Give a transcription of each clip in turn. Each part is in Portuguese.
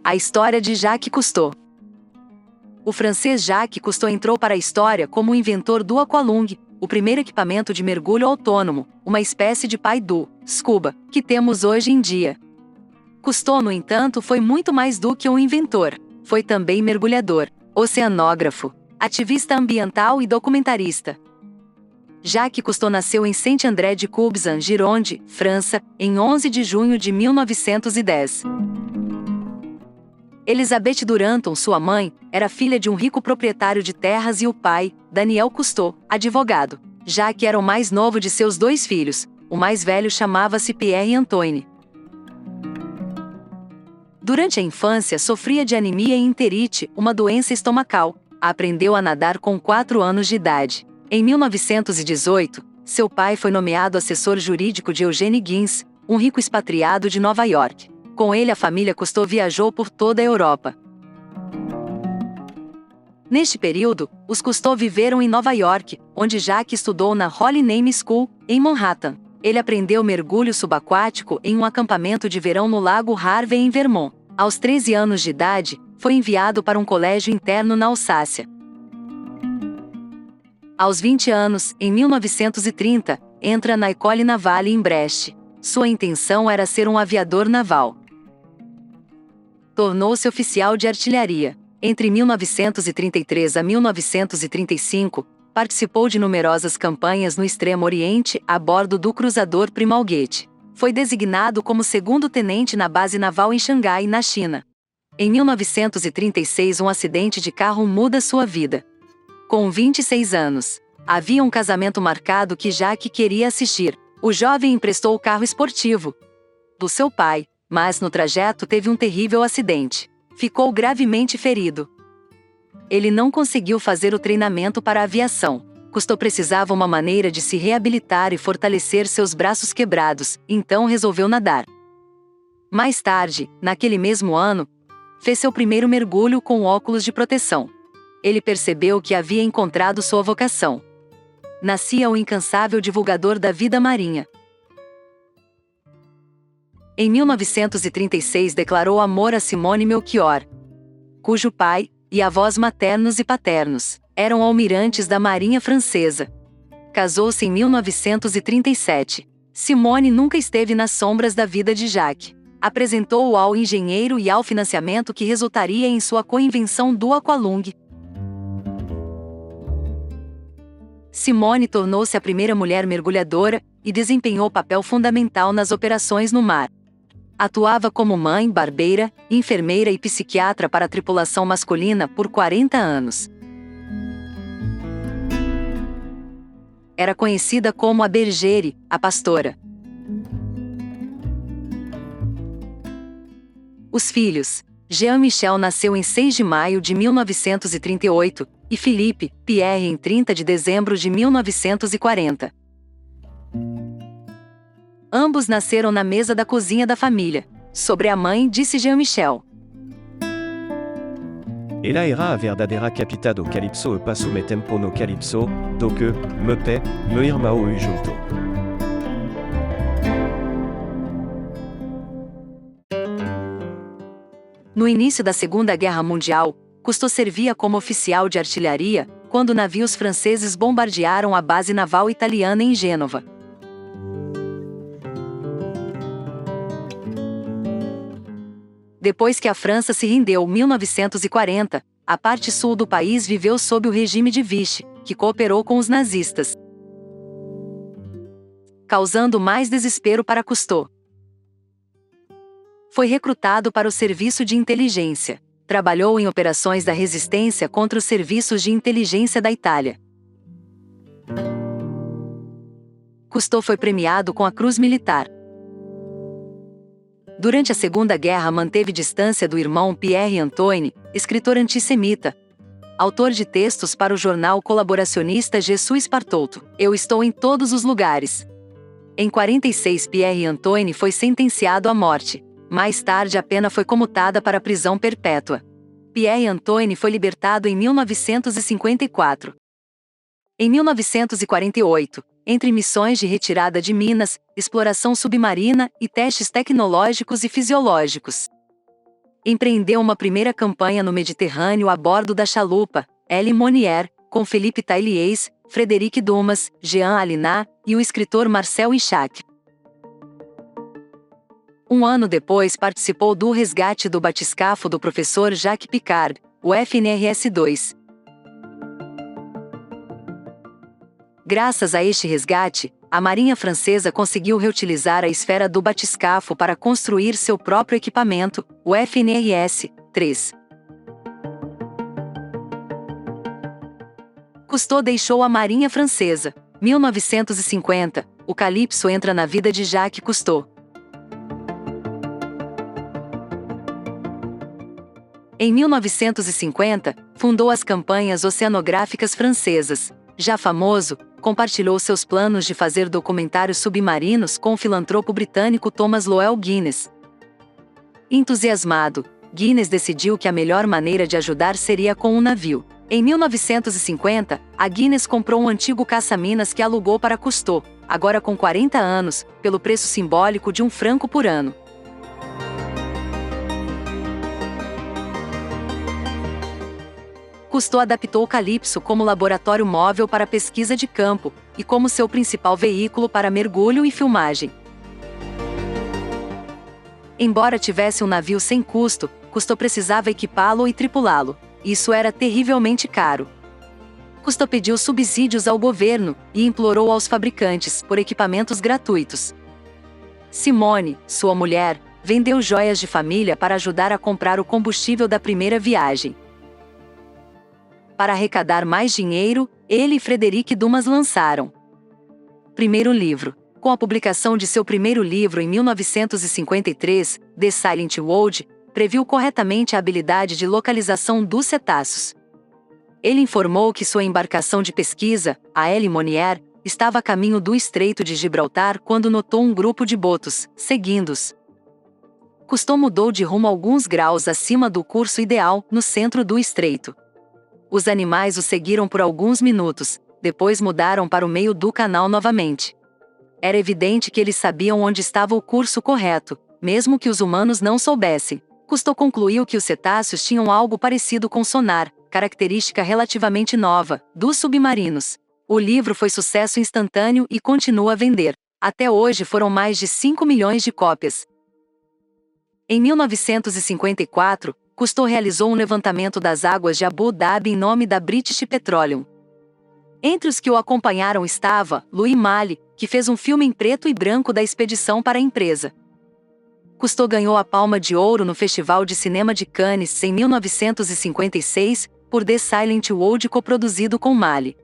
A história de Jacques Cousteau. O francês Jacques Cousteau entrou para a história como o inventor do aqualung, o primeiro equipamento de mergulho autônomo, uma espécie de pai do scuba, que temos hoje em dia. Cousteau, no entanto, foi muito mais do que um inventor. Foi também mergulhador, oceanógrafo, ativista ambiental e documentarista. Jacques Cousteau nasceu em Saint-André-de-Coubzan, Gironde, França, em 11 de junho de 1910. Elisabeth Duranton, sua mãe, era filha de um rico proprietário de terras e o pai, Daniel Cousteau, advogado. Jacques era o mais novo de seus 2 filhos. O mais velho chamava-se Pierre Antoine. Durante a infância sofria de anemia e enterite, uma doença estomacal. Aprendeu a nadar com 4 anos de idade. Em 1918, seu pai foi nomeado assessor jurídico de Eugene Guins, um rico expatriado de Nova York. Com ele, a família Cousteau viajou por toda a Europa. Neste período, os Cousteau viveram em Nova York, onde Jacques estudou na Holy Name School, em Manhattan. Ele aprendeu mergulho subaquático em um acampamento de verão no Lago Harvey, em Vermont. Aos 13 anos de idade, foi enviado para um colégio interno na Alsácia. Aos 20 anos, em 1930, entra na École Navale em Brest. Sua intenção era ser um aviador naval. Tornou-se oficial de artilharia. Entre 1933 a 1935, participou de numerosas campanhas no Extremo Oriente a bordo do cruzador Primauguete. Foi designado como segundo-tenente na base naval em Xangai, na China. Em 1936, um acidente de carro muda sua vida. Com 26 anos, havia um casamento marcado que Jacques queria assistir. O jovem emprestou o carro esportivo do seu pai, mas no trajeto teve um terrível acidente. Ficou gravemente ferido. Ele não conseguiu fazer o treinamento para a aviação. Cousteau precisava uma maneira de se reabilitar e fortalecer seus braços quebrados, então resolveu nadar. Mais tarde, naquele mesmo ano, fez seu primeiro mergulho com óculos de proteção. Ele percebeu que havia encontrado sua vocação. Nascia um incansável divulgador da vida marinha. Em 1936 declarou amor a Simone Melchior, cujo pai e avós maternos e paternos eram almirantes da Marinha Francesa. Casou-se em 1937. Simone nunca esteve nas sombras da vida de Jacques. Apresentou-o ao engenheiro e ao financiamento que resultaria em sua co-invenção do aqualung. Simone tornou-se a primeira mulher mergulhadora e desempenhou papel fundamental nas operações no mar. Atuava como mãe, barbeira, enfermeira e psiquiatra para a tripulação masculina por 40 anos. Era conhecida como a Bergère, a pastora. Os filhos. Jean-Michel nasceu em 6 de maio de 1938, e Philippe Pierre em 30 de dezembro de 1940. Ambos nasceram na mesa da cozinha da família. Sobre a mãe, disse Jean-Michel: Ela era a verdadeira capitã do Calypso e passo me tempo no Calypso, do que, me pé, me irmão e junto. No início da Segunda Guerra Mundial, Cousteau servia como oficial de artilharia, quando navios franceses bombardearam a base naval italiana em Gênova. Depois que a França se rendeu em 1940, a parte sul do país viveu sob o regime de Vichy, que cooperou com os nazistas, causando mais desespero para Cousteau. Foi recrutado para o serviço de inteligência. Trabalhou em operações da resistência contra os serviços de inteligência da Itália. Cousteau foi premiado com a Cruz Militar. Durante a Segunda Guerra manteve distância do irmão Pierre Antoine, escritor antissemita, autor de textos para o jornal colaboracionista Jesus Partout. Eu estou em todos os lugares. Em 46, Pierre Antoine foi sentenciado à morte. Mais tarde a pena foi comutada para prisão perpétua. Pierre Antoine foi libertado em 1954. Em 1948, entre missões de retirada de minas, exploração submarina e testes tecnológicos e fisiológicos, Empreendeu uma primeira campanha no Mediterrâneo a bordo da chalupa L. Monnier, com Felipe Tailliez, Frederic Dumas, Jean Alinat e o escritor Marcel Inchac. Um ano depois participou do resgate do batiscafo do professor Jacques Piccard, o FNRS-2. Graças a este resgate, a Marinha Francesa conseguiu reutilizar a esfera do batiscafo para construir seu próprio equipamento, o FNRS-3. Cousteau deixou a Marinha Francesa. 1950, o Calypso entra na vida de Jacques Cousteau. Em 1950, fundou as Campanhas Oceanográficas Francesas. Já famoso, compartilhou seus planos de fazer documentários submarinos com o filantropo britânico Thomas Lowell Guinness. Entusiasmado, Guinness decidiu que a melhor maneira de ajudar seria com um navio. Em 1950, a Guinness comprou um antigo caça-minas que alugou para Cousteau, agora com 40 anos, pelo preço simbólico de R$1 por ano. Cousteau adaptou o Calypso como laboratório móvel para pesquisa de campo, e como seu principal veículo para mergulho e filmagem. Embora tivesse um navio sem custo, Cousteau precisava equipá-lo e tripulá-lo. Isso era terrivelmente caro. Cousteau pediu subsídios ao governo e implorou aos fabricantes por equipamentos gratuitos. Simone, sua mulher, vendeu joias de família para ajudar a comprar o combustível da primeira viagem. Para arrecadar mais dinheiro, ele e Frederic Dumas lançaram primeiro livro. Com a publicação de seu primeiro livro em 1953, The Silent World, previu corretamente a habilidade de localização dos cetáceos. Ele informou que sua embarcação de pesquisa, a L. Monnier, estava a caminho do Estreito de Gibraltar quando notou um grupo de botos, seguindo-os. Cousteau mudou de rumo alguns graus acima do curso ideal, no centro do estreito. Os animais o seguiram por alguns minutos, depois mudaram para o meio do canal novamente. Era evidente que eles sabiam onde estava o curso correto, mesmo que os humanos não soubessem. Cousteau concluiu que os cetáceos tinham algo parecido com sonar, característica relativamente nova, dos submarinos. O livro foi sucesso instantâneo e continua a vender. Até hoje foram mais de 5 milhões de cópias. Em 1954, Cousteau realizou um levantamento das águas de Abu Dhabi em nome da British Petroleum. Entre os que o acompanharam estava Louis Malle, que fez um filme em preto e branco da expedição para a empresa. Cousteau ganhou a Palma de Ouro no Festival de Cinema de Cannes em 1956, por The Silent World, coproduzido com Malle.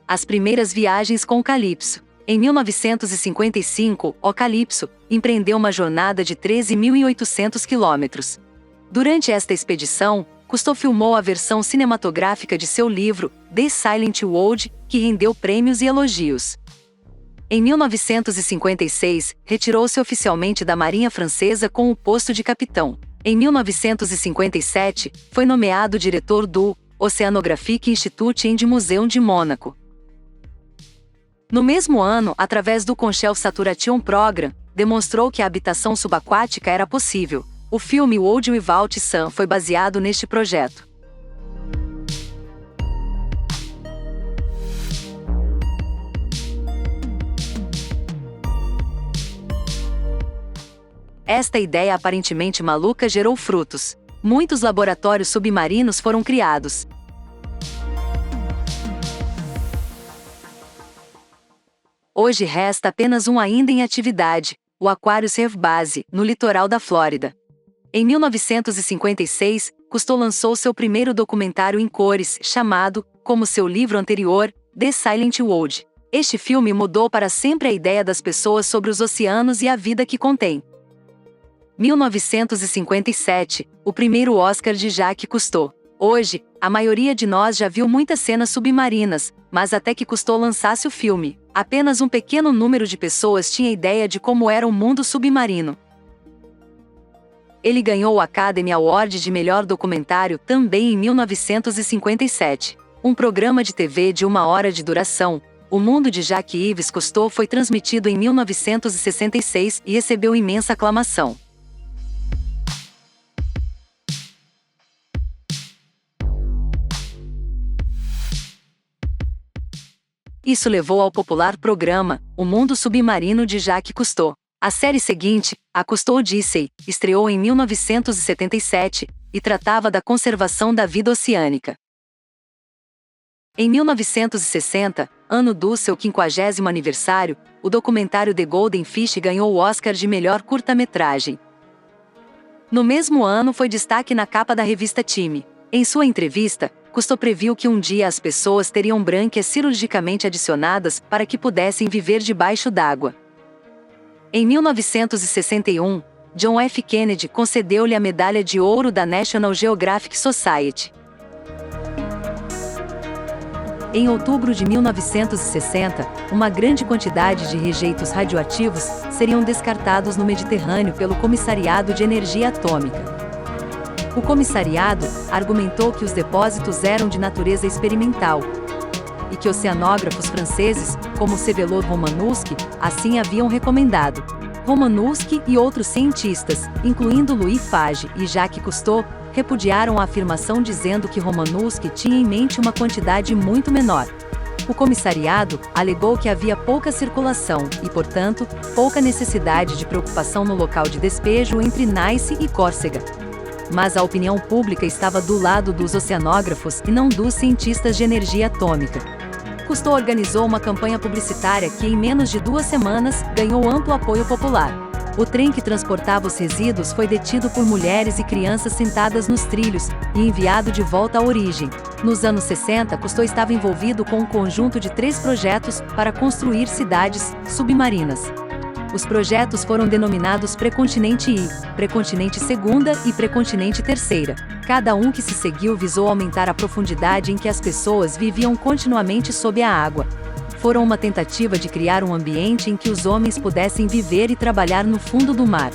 As primeiras viagens com o Calypso. Em 1955, o Calypso empreendeu uma jornada de 13.800 quilômetros. Durante esta expedição, Cousteau filmou a versão cinematográfica de seu livro, The Silent World, que rendeu prêmios e elogios. Em 1956, retirou-se oficialmente da Marinha Francesa com o posto de capitão. Em 1957, foi nomeado diretor do Oceanographic Institute and Museum de Mônaco. No mesmo ano, através do Conchel Saturation Program, demonstrou que a habitação subaquática era possível. O filme World Without Sun foi baseado neste projeto. Esta ideia aparentemente maluca gerou frutos. Muitos laboratórios submarinos foram criados. Hoje resta apenas um ainda em atividade, o Aquarius Reef Base, no litoral da Flórida. Em 1956, Cousteau lançou seu primeiro documentário em cores, chamado, como seu livro anterior, The Silent World. Este filme mudou para sempre a ideia das pessoas sobre os oceanos e a vida que contém. 1957, o primeiro Oscar de Jacques Cousteau. Hoje, a maioria de nós já viu muitas cenas submarinas, mas até que Cousteau lançasse o filme, apenas um pequeno número de pessoas tinha ideia de como era o mundo submarino. Ele ganhou o Academy Award de melhor documentário também em 1957. Um programa de TV de 1 hora de duração, O Mundo de Jacques-Yves Cousteau, foi transmitido em 1966 e recebeu imensa aclamação. Isso levou ao popular programa O Mundo Submarino de Jacques Cousteau. A série seguinte, a Cousteau Odyssey, estreou em 1977 e tratava da conservação da vida oceânica. Em 1960, ano do seu 50º aniversário, o documentário The Golden Fish ganhou o Oscar de melhor curta-metragem. No mesmo ano foi destaque na capa da revista Time. Em sua entrevista, Cousteau previu que um dia as pessoas teriam brânquias cirurgicamente adicionadas para que pudessem viver debaixo d'água. Em 1961, John F. Kennedy concedeu-lhe a Medalha de Ouro da National Geographic Society. Em outubro de 1960, uma grande quantidade de rejeitos radioativos seriam descartados no Mediterrâneo pelo Comissariado de Energia Atômica. O comissariado argumentou que os depósitos eram de natureza experimental e que oceanógrafos franceses, como Sevelot Romanowski, assim haviam recomendado. Romanowski e outros cientistas, incluindo Louis Fage e Jacques Cousteau, repudiaram a afirmação dizendo que Romanowski tinha em mente uma quantidade muito menor. O comissariado alegou que havia pouca circulação e, portanto, pouca necessidade de preocupação no local de despejo entre Nice e Córcega. Mas a opinião pública estava do lado dos oceanógrafos e não dos cientistas de energia atômica. Cousteau organizou uma campanha publicitária que, em menos de 2 semanas, ganhou amplo apoio popular. O trem que transportava os resíduos foi detido por mulheres e crianças sentadas nos trilhos e enviado de volta à origem. Nos anos 60, Cousteau estava envolvido com um conjunto de 3 projetos para construir cidades submarinas. Os projetos foram denominados Precontinente I, Precontinente II e Precontinente III. Cada um que se seguiu visou aumentar a profundidade em que as pessoas viviam continuamente sob a água. Foram uma tentativa de criar um ambiente em que os homens pudessem viver e trabalhar no fundo do mar.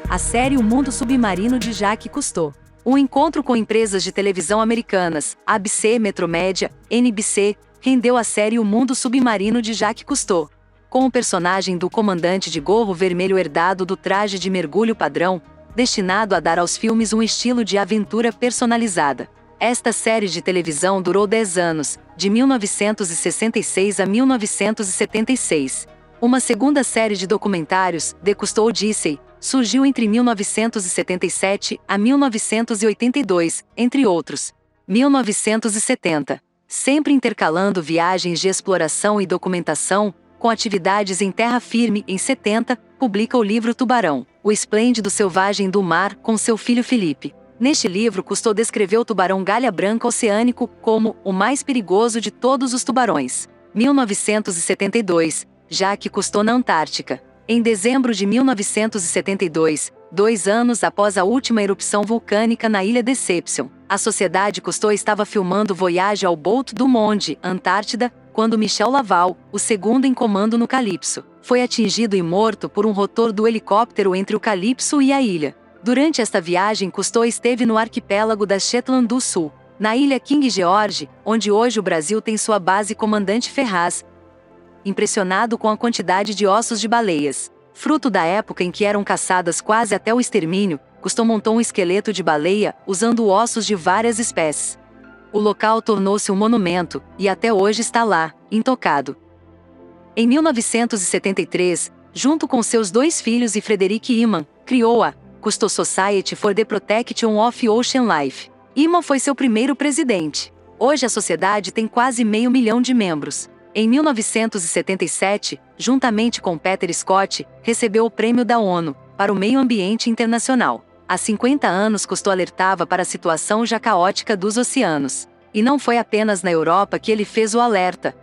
A série O Mundo Submarino de Jacques Cousteau. Um encontro com empresas de televisão americanas, ABC, Metromédia, NBC, rendeu a série O Mundo Submarino de Jacques Cousteau. Com o personagem do comandante de gorro vermelho herdado do traje de mergulho padrão, destinado a dar aos filmes um estilo de aventura personalizada. Esta série de televisão durou 10 anos, de 1966 a 1976. Uma segunda série de documentários, The Cousteau Odyssey, surgiu entre 1977 a 1982, entre outros. 1970. Sempre intercalando viagens de exploração e documentação, com atividades em terra firme. Em 70, publica o livro Tubarão, o esplêndido selvagem do mar, com seu filho Felipe. Neste livro, Cousteau descreveu o tubarão galha branca oceânico como o mais perigoso de todos os tubarões. 1972, Jacques Cousteau na Antártica. Em dezembro de 1972, 2 anos após a última erupção vulcânica na Ilha Deception, a Sociedade Cousteau estava filmando Voyage ao Bout du Monde, Antártida, quando Michel Laval, o segundo em comando no Calypso, foi atingido e morto por um rotor do helicóptero entre o Calypso e a ilha. Durante esta viagem, Cousteau esteve no arquipélago das Shetland do Sul, na ilha King George, onde hoje o Brasil tem sua base Comandante Ferraz. Impressionado com a quantidade de ossos de baleias, fruto da época em que eram caçadas quase até o extermínio, Cousteau montou um esqueleto de baleia usando ossos de várias espécies. O local tornou-se um monumento, e até hoje está lá, intocado. Em 1973, junto com seus 2 filhos e Frederick Iman, criou a Cousteau Society for the Protection of Ocean Life. Iman foi seu primeiro presidente. Hoje a sociedade tem quase 500 mil de membros. Em 1977, juntamente com Peter Scott, recebeu o Prêmio da ONU para o Meio Ambiente Internacional. Há 50 anos Cousteau alertava para a situação já caótica dos oceanos. E não foi apenas na Europa que ele fez o alerta.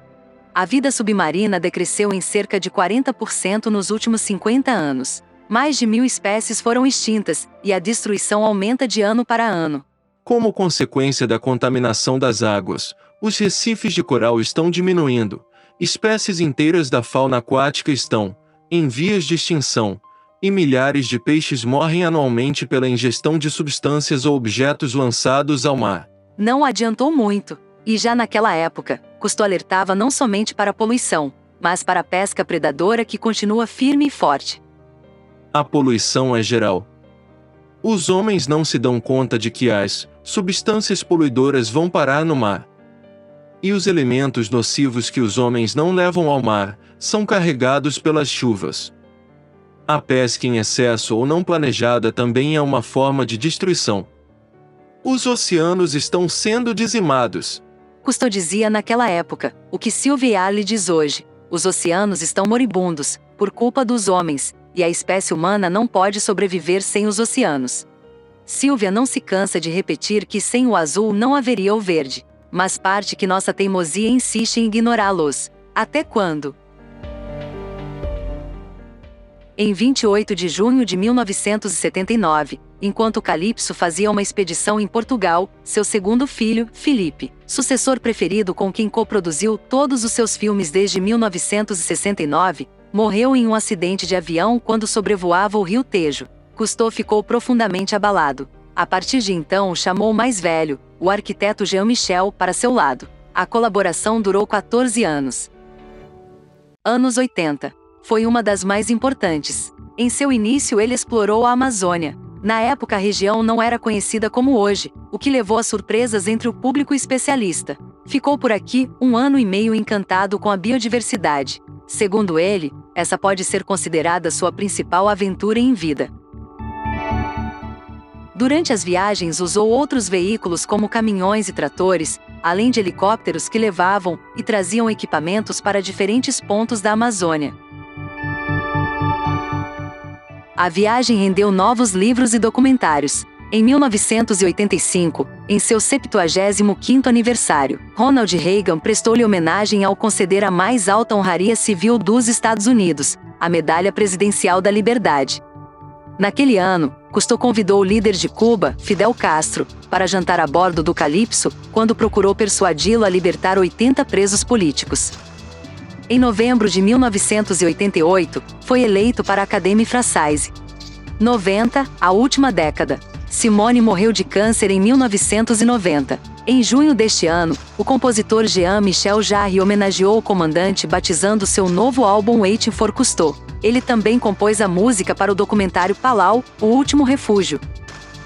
A vida submarina decresceu em cerca de 40% nos últimos 50 anos. Mais de 1000 espécies foram extintas, e a destruição aumenta de ano para ano. Como consequência da contaminação das águas, os recifes de coral estão diminuindo, espécies inteiras da fauna aquática estão em vias de extinção, e milhares de peixes morrem anualmente pela ingestão de substâncias ou objetos lançados ao mar. Não adiantou muito, e já naquela época, Cousteau alertava não somente para a poluição, mas para a pesca predadora que continua firme e forte. A poluição é geral. Os homens não se dão conta de que as substâncias poluidoras vão parar no mar. E os elementos nocivos que os homens não levam ao mar, são carregados pelas chuvas. A pesca em excesso ou não planejada também é uma forma de destruição. Os oceanos estão sendo dizimados. Cousteau dizia naquela época, o que Sylvia Yardley diz hoje: os oceanos estão moribundos, por culpa dos homens, e a espécie humana não pode sobreviver sem os oceanos. Sylvia não se cansa de repetir que sem o azul não haveria o verde, mas parte que nossa teimosia insiste em ignorá-los. Até quando? Em 28 de junho de 1979, enquanto Calypso fazia uma expedição em Portugal, seu segundo filho, Felipe, sucessor preferido com quem coproduziu todos os seus filmes desde 1969, morreu em um acidente de avião quando sobrevoava o rio Tejo. Cousteau ficou profundamente abalado. A partir de então chamou o mais velho, o arquiteto Jean-Michel, para seu lado. A colaboração durou 14 anos. Anos 80. Foi uma das mais importantes. Em seu início ele explorou a Amazônia. Na época a região não era conhecida como hoje, o que levou a surpresas entre o público especialista. Ficou por aqui 1 ano e meio encantado com a biodiversidade. Segundo ele, essa pode ser considerada sua principal aventura em vida. Durante as viagens usou outros veículos como caminhões e tratores, além de helicópteros que levavam e traziam equipamentos para diferentes pontos da Amazônia. A viagem rendeu novos livros e documentários. Em 1985, em seu 75º aniversário, Ronald Reagan prestou-lhe homenagem ao conceder a mais alta honraria civil dos Estados Unidos, a Medalha Presidencial da Liberdade. Naquele ano, Cousteau convidou o líder de Cuba, Fidel Castro, para jantar a bordo do Calypso, quando procurou persuadi-lo a libertar 80 presos políticos. Em novembro de 1988, foi eleito para a Académie Française. 90, a última década. Simone morreu de câncer em 1990. Em junho deste ano, o compositor Jean-Michel Jarre homenageou o comandante batizando seu novo álbum Waiting for Cousteau. Ele também compôs a música para o documentário Palau, O Último Refúgio.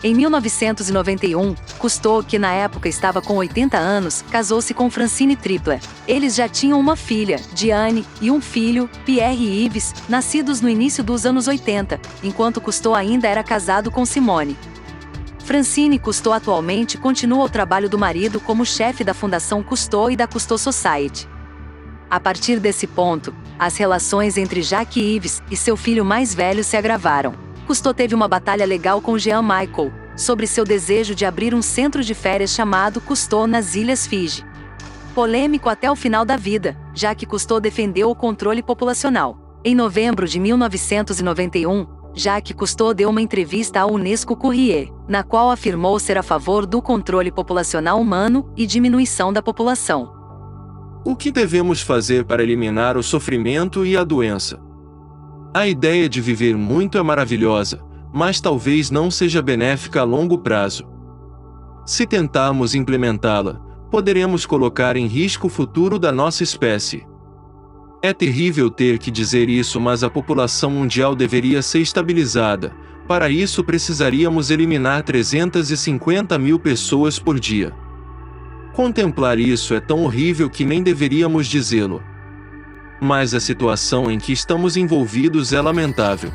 Em 1991, Cousteau, que na época estava com 80 anos, casou-se com Francine Tripler. Eles já tinham uma filha, Diane, e um filho, Pierre Yves, nascidos no início dos anos 80, enquanto Cousteau ainda era casado com Simone. Francine Cousteau atualmente continua o trabalho do marido como chefe da Fundação Cousteau e da Cousteau Society. A partir desse ponto, as relações entre Jacques Yves e seu filho mais velho se agravaram. Cousteau teve uma batalha legal com Jean Michael, sobre seu desejo de abrir um centro de férias chamado Cousteau nas Ilhas Fiji. Polêmico até o final da vida, já que Cousteau defendeu o controle populacional. Em novembro de 1991, Jacques Cousteau deu uma entrevista ao Unesco Courrier, na qual afirmou ser a favor do controle populacional humano e diminuição da população. O que devemos fazer para eliminar o sofrimento e a doença? A ideia de viver muito é maravilhosa, mas talvez não seja benéfica a longo prazo. Se tentarmos implementá-la, poderemos colocar em risco o futuro da nossa espécie. É terrível ter que dizer isso, mas a população mundial deveria ser estabilizada. Para isso precisaríamos eliminar 350 mil pessoas por dia. Contemplar isso é tão horrível que nem deveríamos dizê-lo. Mas a situação em que estamos envolvidos é lamentável.